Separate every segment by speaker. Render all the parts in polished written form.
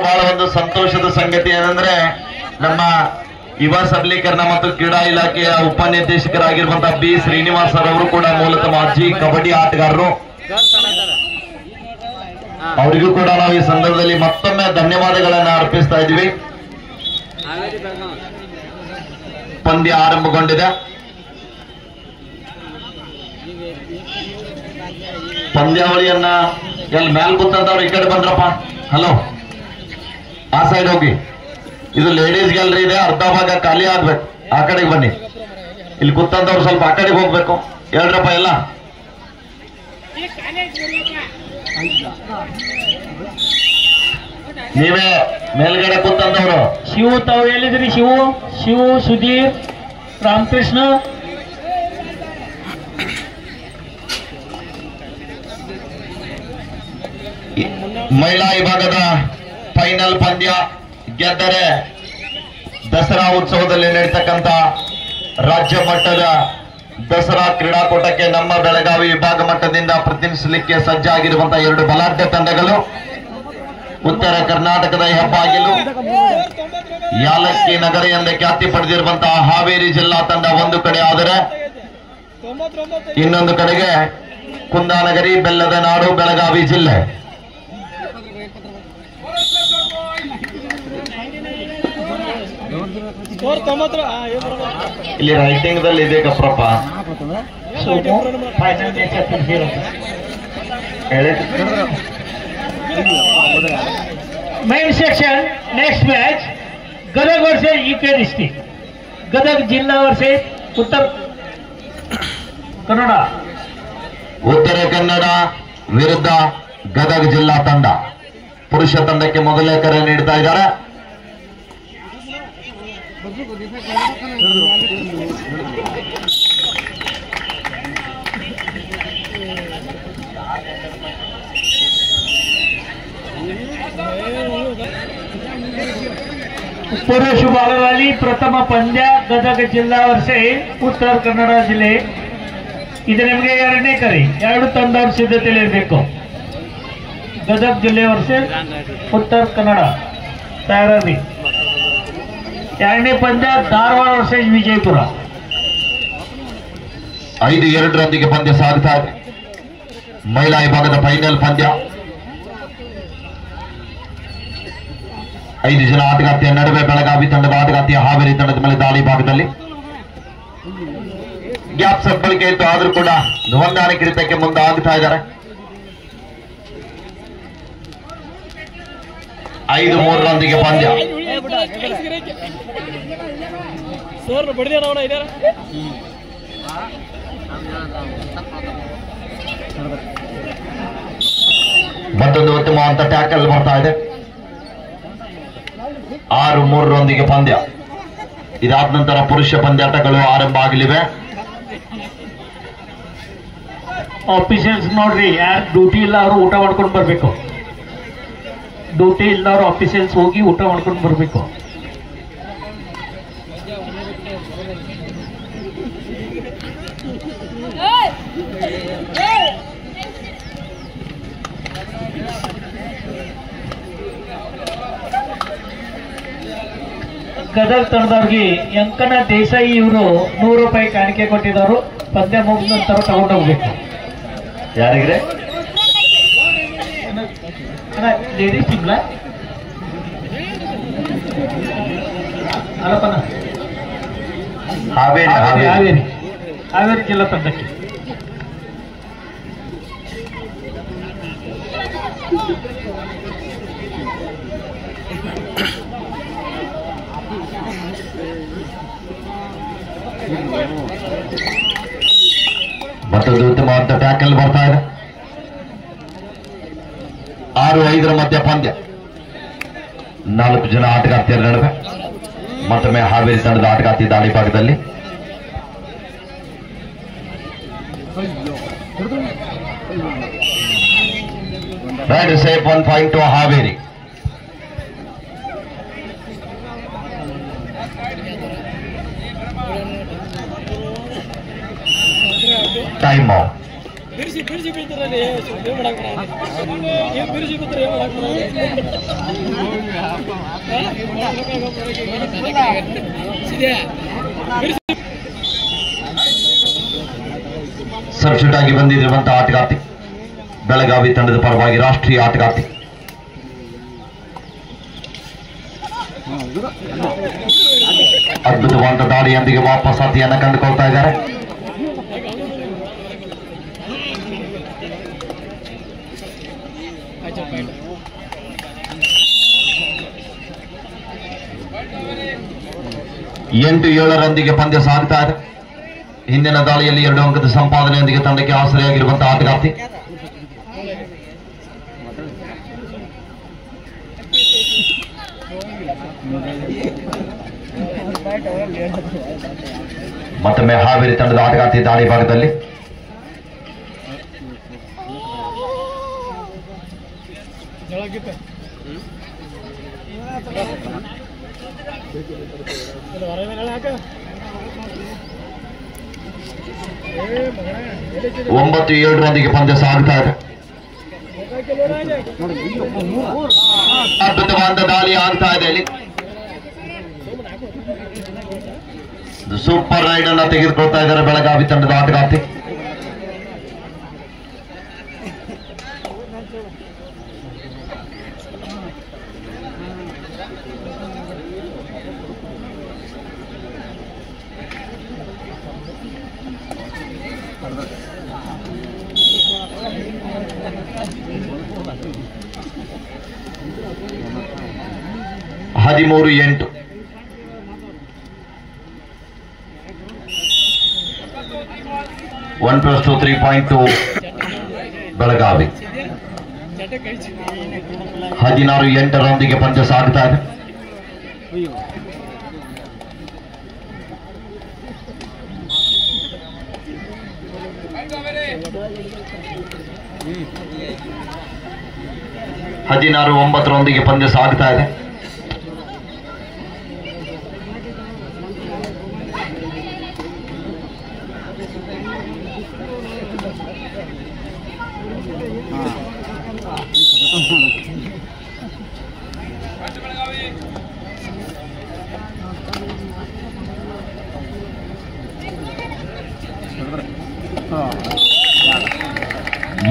Speaker 1: ಬಹಳ ಒಂದು ಸಂತೋಷದ ಸಂಗತಿ ಏನಂದ್ರೆ ನಮ್ಮ ಯುವ ಸಬಲೀಕರಣ ಮತ್ತು ಕ್ರೀಡಾ ಇಲಾಖೆಯ ಉಪನಿರ್ದೇಶಕರಾಗಿರುವಂತಹ ಬಿ ಶ್ರೀನಿವಾಸ್ ಅವರು ಕೂಡ ಮೂಲತಃ ಮಾಜಿ ಕಬಡ್ಡಿ ಆಟಗಾರರು. ಅವರಿಗೂ ಕೂಡ ನಾವು ಈ ಸಂದರ್ಭದಲ್ಲಿ ಮತ್ತೊಮ್ಮೆ ಧನ್ಯವಾದಗಳನ್ನು ಅರ್ಪಿಸ್ತಾ ಇದ್ದೀವಿ. ಪಂದ್ಯ ಆರಂಭಗೊಂಡಿದೆ. ಪಂದ್ಯಾವಳಿಯನ್ನ ಎಲ್ಲಿ ಮೇಲ್ ಕೂತಂತವ್ರು ಈ ಕಡೆ ಬಂದ್ರಪ್ಪ. ಹಲೋ, ಆ ಸೈಡ್ ಹೋಗಿ. ಇದು ಲೇಡೀಸ್ ಗ್ಯಾಲರಿ ಇದೆ, ಅರ್ಧ ಭಾಗ ಖಾಲಿ ಆಗ್ಬೇಕು. ಆ ಕಡೆಗೆ ಬನ್ನಿ. ಇಲ್ಲಿ ಕೂತಂತವ್ರು ಸ್ವಲ್ಪ ಆ ಕಡೆಗೆ ಹೋಗ್ಬೇಕು. ಹೇಳ್ರಪ್ಪ ಎಲ್ಲ. ನೀವೇ ಮೇಲ್ಗಡೆ ಕೂತಂತವ್ರು.
Speaker 2: ಶಿವು ತಾವು ಹೇಳಿದ್ರಿ? ಶಿವು ಸುಧೀರ್ ರಾಮಕೃಷ್ಣ.
Speaker 1: ಮಹಿಳಾ ವಿಭಾಗದ ಫೈನಲ್ ಪಂದ್ಯ ಗೆದ್ದರೆ ದಸರಾ ಉತ್ಸವದಲ್ಲಿ ನಡೀತಕ್ಕಂಥ ರಾಜ್ಯ ಮಟ್ಟದ ದಸರಾ ಕ್ರೀಡಾಕೂಟಕ್ಕೆ ನಮ್ಮ ಬೆಳಗಾವಿ ವಿಭಾಗ ಮಟ್ಟದಿಂದ ಪ್ರತಿನಿಧಿಸಲಿಕ್ಕೆ ಸಜ್ಜಾಗಿರುವಂತಹ ಎರಡು ಬಲಾಢ್ಯ ತಂಡಗಳು. ಉತ್ತರ ಕರ್ನಾಟಕದ ಹೆಬ್ಬಾಗಿಲು ಯಾಲಕ್ಕಿ ನಗರ ಎಂದೇ ಖ್ಯಾತಿ ಪಡೆದಿರುವಂತಹ ಹಾವೇರಿ ಜಿಲ್ಲಾ ತಂಡ ಒಂದು ಕಡೆ ಆದರೆ, ಇನ್ನೊಂದು ಕಡೆಗೆ ಕುಂದಾನಗರಿ ಬೆಲ್ಲದ ನಾಡು ಬೆಳಗಾವಿ ಜಿಲ್ಲೆ. ಇಲ್ಲಿ ರೈಟಿಂಗ್ ದಲ್ಲಿ ಇದೆ ಕಪ್ರಪ್ಪ.
Speaker 2: Main section next match Gadag versus UK district. Gadag ಜಿಲ್ಲಾ ವರ್ಸೆಸ್ ಉತ್ತರ ಕನ್ನಡ.
Speaker 1: ಉತ್ತರ ಕನ್ನಡ ವಿರುದ್ಧ ಗದಗ ಜಿಲ್ಲಾ ತಂಡ. ಪುರುಷ ತಂಡಕ್ಕೆ ಮೊದಲೇ ಕರೆ ನೀಡ್ತಾ ಇದ್ದಾರೆ.
Speaker 2: ಪುರುಷ ವಿಭಾಗದಲ್ಲಿ ಪ್ರಥಮ ಪಂದ್ಯ ಗದಗ ಜಿಲ್ಲಾ ವರ್ಸೆಸ್ ಉತ್ತರ ಕನ್ನಡ ಜಿಲ್ಲೆ. ಇದು ನಿಮಗೆ ಎರಡನೇ ಕರೆ. ಎರಡು ತಂಡವರು ಸಿದ್ಧತೆಯಲ್ಲಿ ಇರಬೇಕು. ಗದಗ ಜಿಲ್ಲೆ ವರ್ಸೆಸ್ ಉತ್ತರ ಕನ್ನಡ ತಯಾರಿ. ಎರಡನೇ ಪಂದ್ಯ ಧಾರವಾಡ ವರ್ಸೆಸ್ ವಿಜಯಪುರ.
Speaker 1: 5-2 ಪಂದ್ಯ ಸಾಗ್ತಾ ಇದೆ. ಮಹಿಳಾ ವಿಭಾಗದ ಫೈನಲ್ ಪಂದ್ಯ. 5 ಜನ ಆಟಗಾರ್ತಿಯ ನಡುವೆ ಬೆಳಗಾವಿ ತಂಡದ ಆಟಗಾರ್ತಿಯ ಹಾವೇರಿ ತಂಡದ ಮೇಲೆ ದಾಳಿ ಭಾಗದಲ್ಲಿ ಗ್ಯಾಪ್ ಸಬ್ಬಳಿಕೆ ಇತ್ತು. ಆದ್ರೂ ಕೂಡ ಹೊಂದಾಣಿಕೆ ಹಿಡಿತಕ್ಕೆ ಮುಂದಾಗ್ತಾ ಇದ್ದಾರೆ. 5-3 ಪಂದ್ಯ. ಮತ್ತೊಂದು ಉತ್ತಮವಾದ ಟ್ಯಾಕಲ್ ಬರ್ತಾ ಇದೆ. 6-3 ಪಂದ್ಯ. ಇದಾದ ನಂತರ ಪುರುಷ ಪಂದ್ಯಾಟಗಳು ಆರಂಭ ಆಗಲಿವೆ.
Speaker 2: ಆಫೀಷಿಯಲ್ಸ್ ನೋಡ್ರಿ, ಯಾರು ಡ್ಯೂಟಿ ಇಲ್ಲ ಅವರು ಊಟ ಮಾಡ್ಕೊಂಡು ಬರ್ಬೇಕು. ಡ್ಯೂಟಿ ಇಲ್ಲ ಅವರು ಆಫೀಷಿಯಲ್ಸ್ ಹೋಗಿ ಊಟ ಮಾಡ್ಕೊಂಡು ಬರ್ಬೇಕು. ಗದಗ ತಂಡದವ್ರಿಗೆ ಯಂಕನ ದೇಸಾಯಿ ಇವರು 100 ರೂಪಾಯಿ ಕಾಣಿಕೆ ಕೊಟ್ಟಿದ್ದಾರೆ. ಪಂದ್ಯ ಮುಗಿದ ನಂತರ ತಗೊಂಡು ಹೋಗ್ಬೇಕು.
Speaker 1: ಯಾರಿಗ್ರೆ?
Speaker 2: ಲೇಡೀಸ್ ಟೀಮ್ಲ ಅಲ್ಲಪ್ಪನ ಹಾವೇರಿ ಜಿಲ್ಲಾ ತಂಡಕ್ಕೆ.
Speaker 1: ಮತ್ತೊಂದು ಉತ್ತಮವಾದ ಟ್ಯಾಕಲ್ ಬರ್ತಾ ಇದೆ. 6-5 ಮಧ್ಯ ಪಂದ್ಯ. 4 ಜನ ಆಟಗಾರ್ತಿಯರ ನಡುವೆ ಮತ್ತೊಮ್ಮೆ ಹಾವೇರಿ ತಂಡದ ಆಟಗಾರ್ತಿ ದಾಳಿ ಭಾಗದಲ್ಲಿ. Right safe 1 point to Haveri. Time out.
Speaker 3: ಬಿರ್ಸಿ ಬೀಳ್ತಾರಲ್ಲಿ ಏನ್ ಮಾಡಕ್ ಬರಲ್ಲ. ಬಿರ್ಸಿ ಬಿದ್ರೆ ಏನ್ ಮಾಡಕ್ ಬರಲ್ಲ.
Speaker 1: ಸಬ್ಸ್ಟಿಟ್ಯೂಟ್ ಆಗಿ ಬಂದಿರುವಂತಹ ಆಟಗಾರ್ತಿ ಬೆಳಗಾವಿ ತಂಡದ ಪರವಾಗಿ ರಾಷ್ಟ್ರೀಯ ಆಟಗಾರ್ತಿ ಅದ್ಭುತವಾದ ದಾಳಿಯೊಂದಿಗೆ ವಾಪಸ್ ಅತಿಯನ್ನು ಕಂಡುಕೊಳ್ತಾ ಇದ್ದಾರೆ. ಎಂಟು 7 ಪಂದ್ಯ ಸಾಗ್ತಾ ಇದೆ. ಹಿಂದಿನ ದಾಳಿಯಲ್ಲಿ 2 ಅಂಕದ ಸಂಪಾದನೆಯೊಂದಿಗೆ ತಂಡಕ್ಕೆ ಆಸರೆಯಾಗಿರುವಂತಹ ಆಟಗಾರ್ತಿ ಮತ್ತೊಮ್ಮೆ ಹಾವೇರಿ ತಂಡದ ಆಟಗಾರ್ತಿ ದಾಳಿ ಭಾಗದಲ್ಲಿ ಒಂಬತ್ತು 7 ಪಂದ್ಯ ಸಾಗ್ತಾ ಇದೆ. ಅದ್ಭುತವಾದ ದಾಳಿ ಆಗ್ತಾ ಇದೆ. ಇಲ್ಲಿ ಸೂಪರ್ ರೈಡ್ ಅನ್ನ ತೆಗೆದುಕೊಳ್ತಾ ಇದ್ದಾರೆ ಬೆಳಗಾವಿ ತಂಡದ ಆಟಗಾರ್ತಿ. ಹದಿಮೂರು 8 1+2 3.2 ಬೆಳಗಾವಿ 16-8 ಪಂದ್ಯ ಸಾಗ್ತಾ ಇದೆ. ಹದಿನಾರು 9 ಪಂದ್ಯ ಸಾಗ್ತಾ ಇದೆ.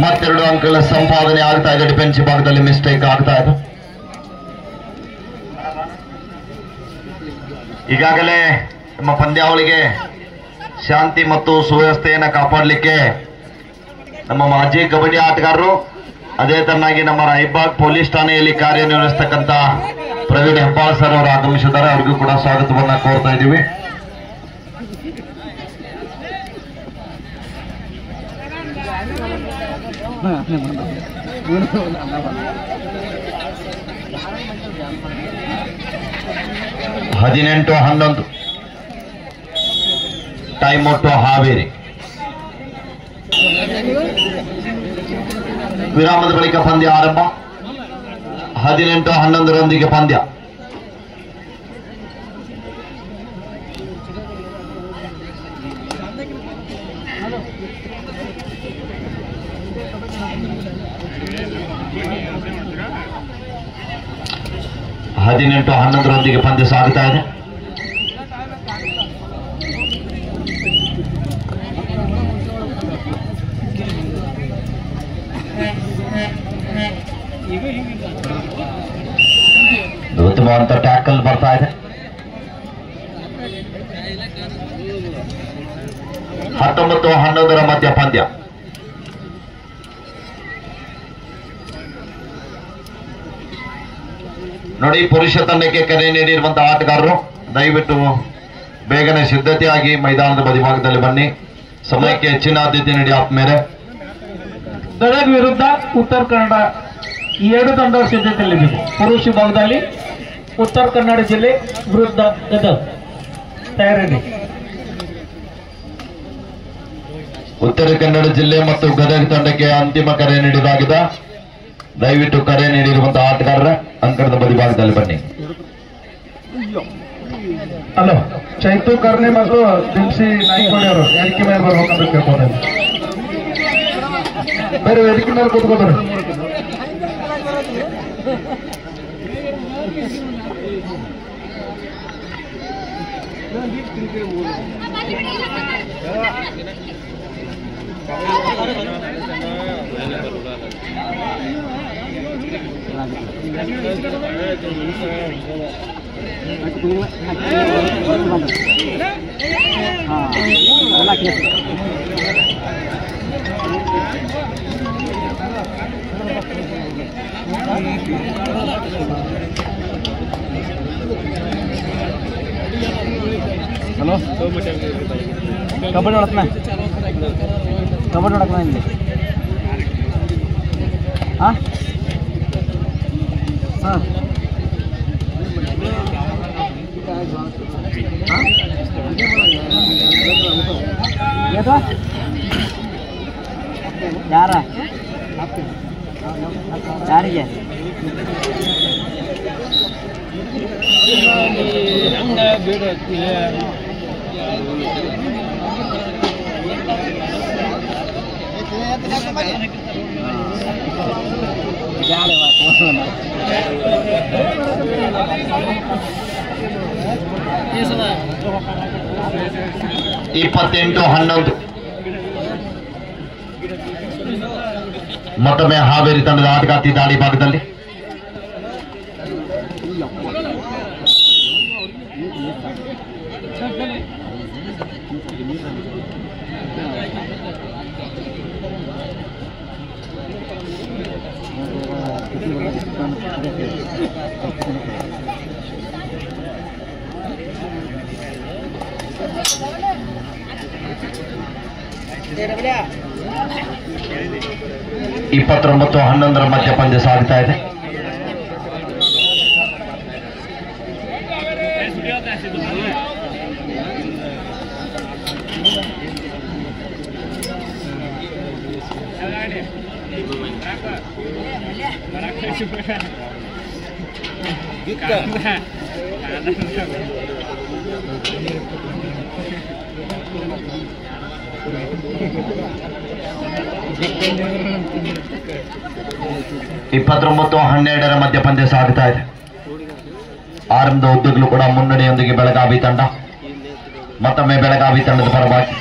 Speaker 1: ಮತ್ತೆರಡು ಅಂಕಗಳ ಸಂಪಾದನೆ ಆಗ್ತಾ ಇದೆ. ಡಿಫೆನ್ಸಿವ್ ಭಾಗದಲ್ಲಿ ಮಿಸ್ಟೇಕ್ ಆಗ್ತಾ ಇದೆ. ಈಗಾಗಲೇ ನಮ್ಮ ಪಂದ್ಯಾವಳಿಗೆ ಶಾಂತಿ ಮತ್ತು ಸುವ್ಯವಸ್ಥೆಯನ್ನು ಕಾಪಾಡಲಿಕ್ಕೆ ನಮ್ಮ ಮಾಜಿ ಕಬಡ್ಡಿ ಆಟಗಾರರು, ಅದೇ ತರನಾಗಿ ನಮ್ಮ ರಾಯಬಾಗ್ ಪೊಲೀಸ್ ಠಾಣೆಯಲ್ಲಿ ಕಾರ್ಯನಿರ್ವಹಿಸತಕ್ಕಂತ ಪ್ರವೀಣ್ ಹೆಬ್ಬಾಳ್ ಸರ್ ಅವರು ಆಗಮಿಸಿದ್ದಾರೆ. ಅವರಿಗೂ ಕೂಡ ಸ್ವಾಗತವನ್ನ ಕೋರ್ತಾ ಇದ್ದೀವಿ. ಹದಿನೆಂಟು 11 ಟೈಮ್ ಔಟ್ ಹಾವೇರಿ. ವಿರಾಮದ ಬಳಿಕ ಪಂದ್ಯ ಆರಂಭ. 18-11 ಪಂದ್ಯ. ಹದಿನೆಂಟು 11 ಪಂದ್ಯ ಸಾಗುತ್ತಾ ಇದೆ. ಉತ್ತಮವಾದ ಟ್ಯಾಕಲ್ ಬರ್ತಾ ಇದೆ. 19-11 ಮಧ್ಯ ಪಂದ್ಯ. ನೋಡಿ, ಪುರುಷ ತಂಡಕ್ಕೆ ಕರೆ ನೀಡಿರುವಂತಹ ಆಟಗಾರರು ದಯವಿಟ್ಟು ಬೇಗನೆ ಸಿದ್ಧತೆಯಾಗಿ ಮೈದಾನದ ಬದಿಭಾಗದಲ್ಲಿ ಬನ್ನಿ. ಸಮಯಕ್ಕೆ ಹೆಚ್ಚಿನ ಆದ್ಯತೆ ನೀಡಿ ಆದ್ಮೇಲೆ
Speaker 2: ಗದಗ ವಿರುದ್ಧ ಉತ್ತರ ಕನ್ನಡ ಈ 2 ತಂಡಗಳ ಸಿದ್ಧತೆಯಲ್ಲಿದೆ. ಪುರುಷ ವಿಭಾಗದಲ್ಲಿ ಉತ್ತರ ಕನ್ನಡ ಜಿಲ್ಲೆ ವಿರುದ್ಧ ಗದಗ ತಯಾರಿ.
Speaker 1: ಉತ್ತರ ಕನ್ನಡ ಜಿಲ್ಲೆ ಮತ್ತು ಗದಗ ತಂಡಕ್ಕೆ ಅಂತಿಮ ಕರೆ ನೀಡಲಾಗಿದೆ. ದಯವಿಟ್ಟು ಕರೆ ನೀಡಿರುವಂತಹ ಆಟಗಾರರ ಅಂಕಣದ ಬದಿಭಾಗದಲ್ಲಿ ಬನ್ನಿ.
Speaker 2: ಹಲೋ, ಚೈತು ಕರ್ಣಿ ಮತ್ತು ದಿಲ್ಸಿ ನಾಯ್ಕೋಡಿ ಅವರು ವೇದಿಕೆ ಮೇಲೆ ಬರ್ಬೇಕಂತ ಕೇಳ್ಕೊಂಡೆ. ಬೇರೆ ವೇದಿಕೆ ಮೇಲೆ ಕೂತ್ಕೋತಾರೆ.
Speaker 3: ಹಲೋ ಕಬಡ್ಡಿ ಹೊಡತ್ನ ಇಲ್ಲಿ ಹಾಂ ಹಾಂ ಯಾರ ಯಾರಿಗೆ
Speaker 1: ಇಪ್ಪತ್ತೆಂಟು 11 ಮತ್ತೊಮ್ಮೆ ಹಾವೇರಿ ತಂಡದ ಆಟಗಾರ್ತಿ ದಾಳಿ ಭಾಗದಲ್ಲಿ ಇಪ್ಪತ್ತೊಂಬತ್ತು 11 ಮಧ್ಯ ಪಂದ್ಯ ಸಾಗ್ತಾ ಇದೆ. ಇಪ್ಪತ್ತೊಂಬತ್ತು 12 ಮಧ್ಯ ಪಂದ್ಯ ಸಾಗ್ತಾ ಇದೆ. ಆರಂಭದ ಉದ್ದಗಲೂ ಕೂಡ ಮುನ್ನಡೆಯೊಂದಿಗೆ ಬೆಳಗಾವಿ ತಂಡ. ಮತ್ತೊಮ್ಮೆ ಬೆಳಗಾವಿ ತಂಡದ ಪರವಾಗಿ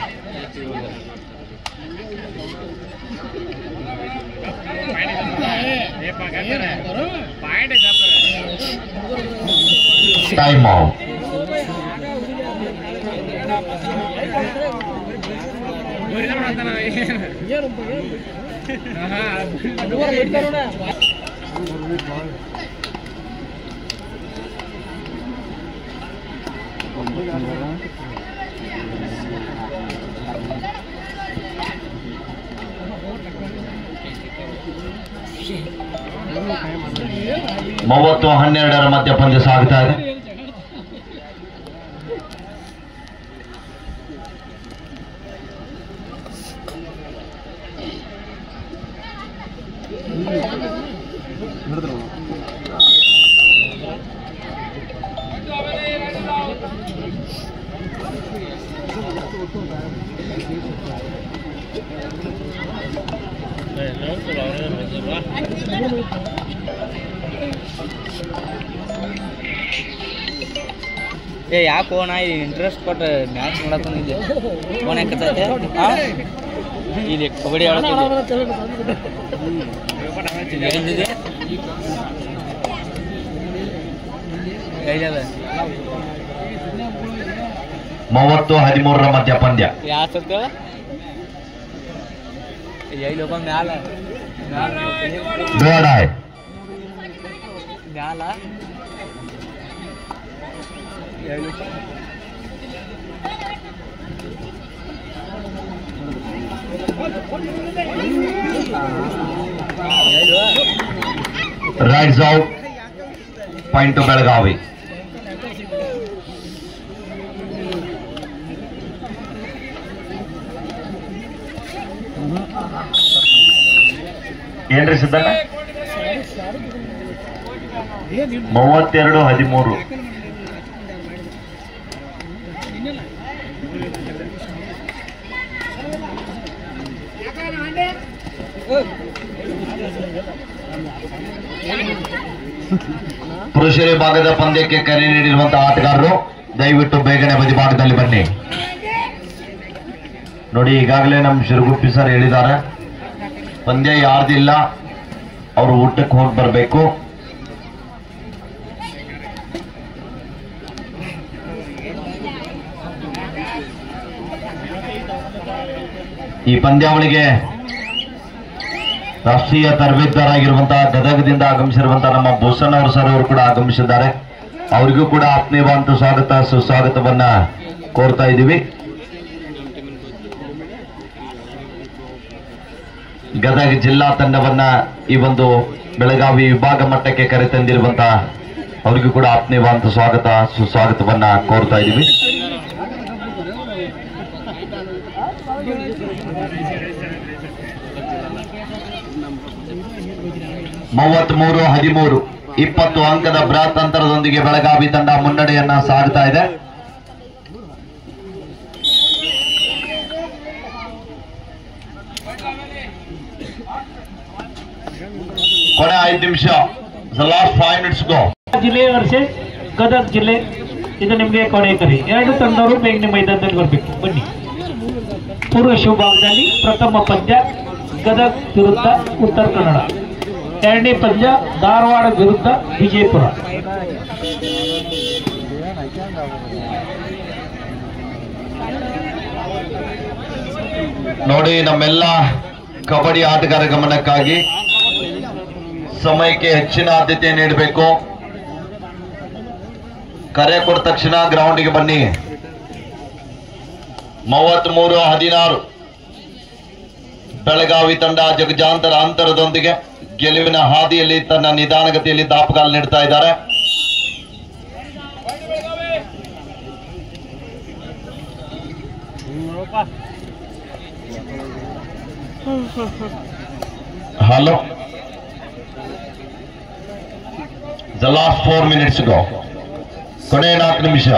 Speaker 1: ಟೈಮ್ ಔಟ್. ಮೂವತ್ತು 12 ಮಧ್ಯ ಪಂದ್ಯ ಸಾಗ್ತಾ ಇದೆ.
Speaker 3: ಯಾಕೆ ನಾ ಇಂಟ್ರೆಸ್ಟ್ ಕೊಟ್ಟು ಮ್ಯಾಚ್ ನೋಡತ್ತಂದಿದ್ದೆ ಫೋನ್ ಯಾಕತ್ತೈತೆ ಇಲ್ಲಿ ಕಬಡ್ಡಿ ಆಡತ್ತಿದ್ದೆ
Speaker 1: ಮೂವತ್ತು 13 ಮಧ್ಯ ಪಂದ್ಯ.
Speaker 3: ಯಾಕೆ ಮ್ಯಾಲ
Speaker 1: ಬೇಡ
Speaker 3: ಮ್ಯಾಲ
Speaker 1: rides out. Point to Belagavi. ಏನ್ರಿ ಸಿದ್ದಣ್ಣ? 32-13. ಪುರುಷರ ಭಾಗದ ಪಂದ್ಯಕ್ಕೆ ಕರೆ ನೀಡಿರುವಂತಹ ಆಟಗಾರರು ದಯವಿಟ್ಟು ಬೇಗನೆ ಬದಿಭಾಗದಲ್ಲಿ ಬನ್ನಿ. ನೋಡಿ, ಈಗಾಗಲೇ ನಮ್ಮ ಶಿರಗುಪ್ಪಿ ಸರ್ ಹೇಳಿದ್ದಾರೆ, ಪಂದ್ಯ ಯಾರ್ದಿಲ್ಲ ಅವರು ಊಟಕ್ಕೆ ಹೋಗಿ ಬರಬೇಕು. ಈ ಪಂದ್ಯಾವಳಿಗೆ ರಾಷ್ಟ್ರೀಯ ತರಬೇತುದಾರರಾಗಿರುವಂತಹ ಗದಗದಿಂದ ಆಗಮಿಸಿರುವಂತಹ ನಮ್ಮ ಭೂಷಣ್ ಅವರು ಸರ್ ಅವರು ಕೂಡ ಆಗಮಿಸಿದ್ದಾರೆ. ಅವರಿಗೂ ಕೂಡ ಆತ್ಮೀಯವಾದ ಸ್ವಾಗತ ಸುಸ್ವಾಗತವನ್ನ ಕೋರ್ತಾ ಇದ್ದೀವಿ. ಗದಗ ಜಿಲ್ಲಾ ತಂಡವನ್ನ ಈ ಒಂದು ಬೆಳಗಾವಿ ವಿಭಾಗ ಮಟ್ಟಕ್ಕೆ ಕರೆತಂದಿರುವಂತಹ ಅವರಿಗೂ ಕೂಡ ಆತ್ಮೀಯವಾದ ಸ್ವಾಗತ ಸುಸ್ವಾಗತವನ್ನ ಕೋರ್ತಾ ಇದ್ದೀವಿ. ಮೂವತ್ಮೂರು 13 20 ಅಂಕದ ಬೃಹತ್ ಅಂತರದೊಂದಿಗೆ ಬೆಳಗಾವಿ ತಂಡ ಮುನ್ನಡೆಯನ್ನ ಸಾಗ್ತಾ ಇದೆ. ಕೊನೆ 5 ನಿಮಿಷ. ಲಾಸ್ಟ್ 5 minutes ಗೋ.
Speaker 2: ಜಿಲ್ಲೆ ವರ್ಸಸ್ ಗದಗ ಜಿಲ್ಲೆ, ಇದು ನಿಮಗೆ ಕೊನೆ ಕರೆ. ಎರಡು ತಂಡವರು ಬೇಗನೆ ಮೈದಾನದಲ್ಲಿ ಬರಬೇಕು. ಬನ್ನಿ. ಪೂರ್ವ ಶಿವಭಾಗದಲ್ಲಿ ಪ್ರಥಮ ಪಂದ್ಯ ಗದಗ ವಿರುದ್ಧ ಉತ್ತರ ಕನ್ನಡ, ಎರಡನೇ ಪಂದ್ಯ ಧಾರವಾಡ ವಿರುದ್ಧ ವಿಜಯಪುರ.
Speaker 1: ನೋಡಿ, ನಮ್ಮೆಲ್ಲ ಕಬಡ್ಡಿ ಆಟಗಾರ ಗಮನಕ್ಕಾಗಿ ಸಮಯಕ್ಕೆ ಹೆಚ್ಚಿನ ಆದ್ಯತೆ ನೀಡಬೇಕು. ಕರೆ ಕೊಟ್ಟ ತಕ್ಷಣ ಗ್ರೌಂಡ್ಗೆ ಬನ್ನಿ. 33-16 ಬೆಳಗಾವಿ ತಂಡ ಜಗಜಾಂತರ ಅಂತರದೊಂದಿಗೆ ಗೆಲುವಿನ ಹಾದಿಯಲ್ಲಿ ತನ್ನ ನಿಧಾನಗತಿಯಲ್ಲಿ ದಾಪುಗಾಲು ನೀಡ್ತಾ ಇದ್ದಾರೆ. ಹಲೋ, ದ ಲಾಸ್ಟ್ 4 minutes ಗೋ. ಕೊನೆ 4 ನಿಮಿಷ.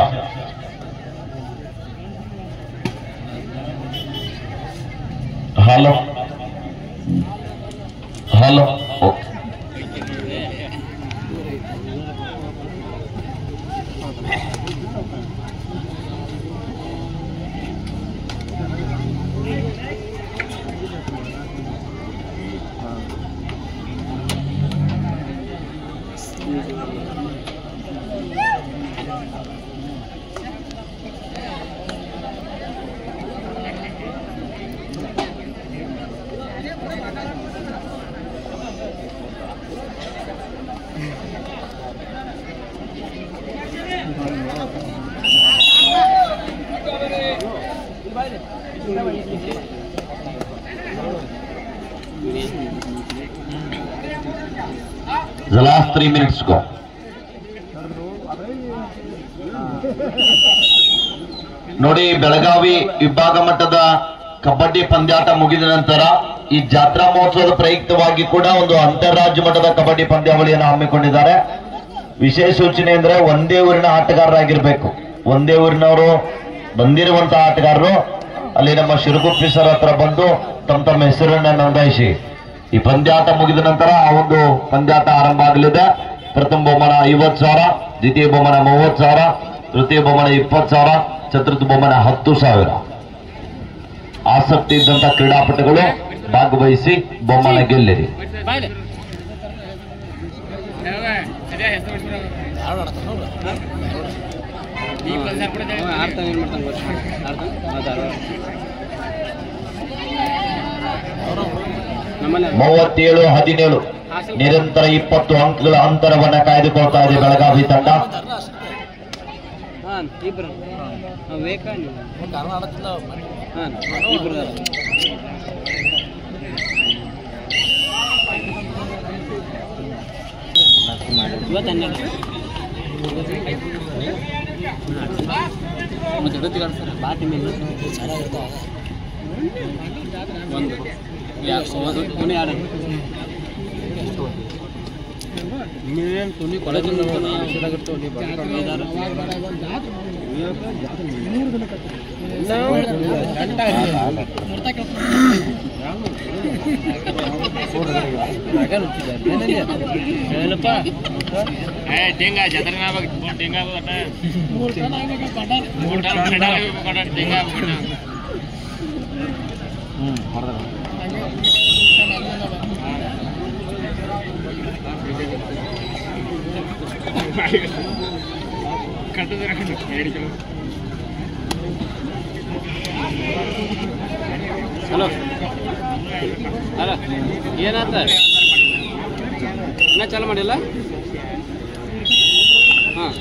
Speaker 1: Hello hello, okay. The last 3 minutes go. ನೋಡಿ, ಬೆಳಗಾವಿ ವಿಭಾಗ ಮಟ್ಟದ ಕಬಡ್ಡಿ ಪಂದ್ಯಾಟ ಮುಗಿದ ನಂತರ ಈ ಜಾತ್ರಾ ಮಹೋತ್ಸವದ ಪ್ರಯುಕ್ತವಾಗಿ ಕೂಡ ಒಂದು ಅಂತಾರಾಜ್ಯ ಮಟ್ಟದ ಕಬಡ್ಡಿ ಪಂದ್ಯಾವಳಿಯನ್ನು ಹಮ್ಮಿಕೊಂಡಿದ್ದಾರೆ. ವಿಶೇಷ ಸೂಚನೆ ಅಂದ್ರೆ ಒಂದೇ ಊರಿನ ಆಟಗಾರರಾಗಿರ್ಬೇಕು. ಒಂದೇ ಊರಿನವರು ಬಂದಿರುವಂತಹ ಆಟಗಾರರು ಅಲ್ಲಿ ನಮ್ಮ ಶಿರಗುಪ್ಪಿ ಸರ್ ಹತ್ರ ಬಂದು ತಮ್ಮ ಹೆಸರನ್ನ ನೋಂದಾಯಿಸಿ ಈ ಪಂದ್ಯಾಟ ಮುಗಿದ ನಂತರ ಆ ಒಂದು ಪಂದ್ಯಾಟ ಆರಂಭ ಆಗಲಿದೆ. ಪ್ರಥಮ ಬಹುಮಾನ 50,000, ದ್ವಿತೀಯ ಬಹುಮಾನ 30,000, ತೃತೀಯ ಬಹುಮಾನ 20,000, ಚತುರ್ಥ ಬಹುಮಾನ 10,000. ಆಸಕ್ತಿ ಇದ್ದಂತ ಕ್ರೀಡಾಪಟುಗಳು ಭಾಗವಹಿಸಿ ಬಹುಮಾನ ಗೆಲ್ಲಿರಿ. ಮೂವತ್ತೇಳು 17 ನಿರಂತರ 20 ಅಂಕಗಳ ಅಂತರವನ್ನ ಕಾಯ್ದುಕೊಳ್ತಾ ಇದೆ ಬೆಳಗಾವಿ ತಂಡ.
Speaker 3: टेंगा जात्रा ना बघ टेंगा बघ आता मोठा मोठा टेंगा बघ ಹಲೋ ಹಲೋ ಏನಾತ ಇನ್ನೂ ಚಾಲು ಮಾಡಿಲ್ಲ ಹಾಂ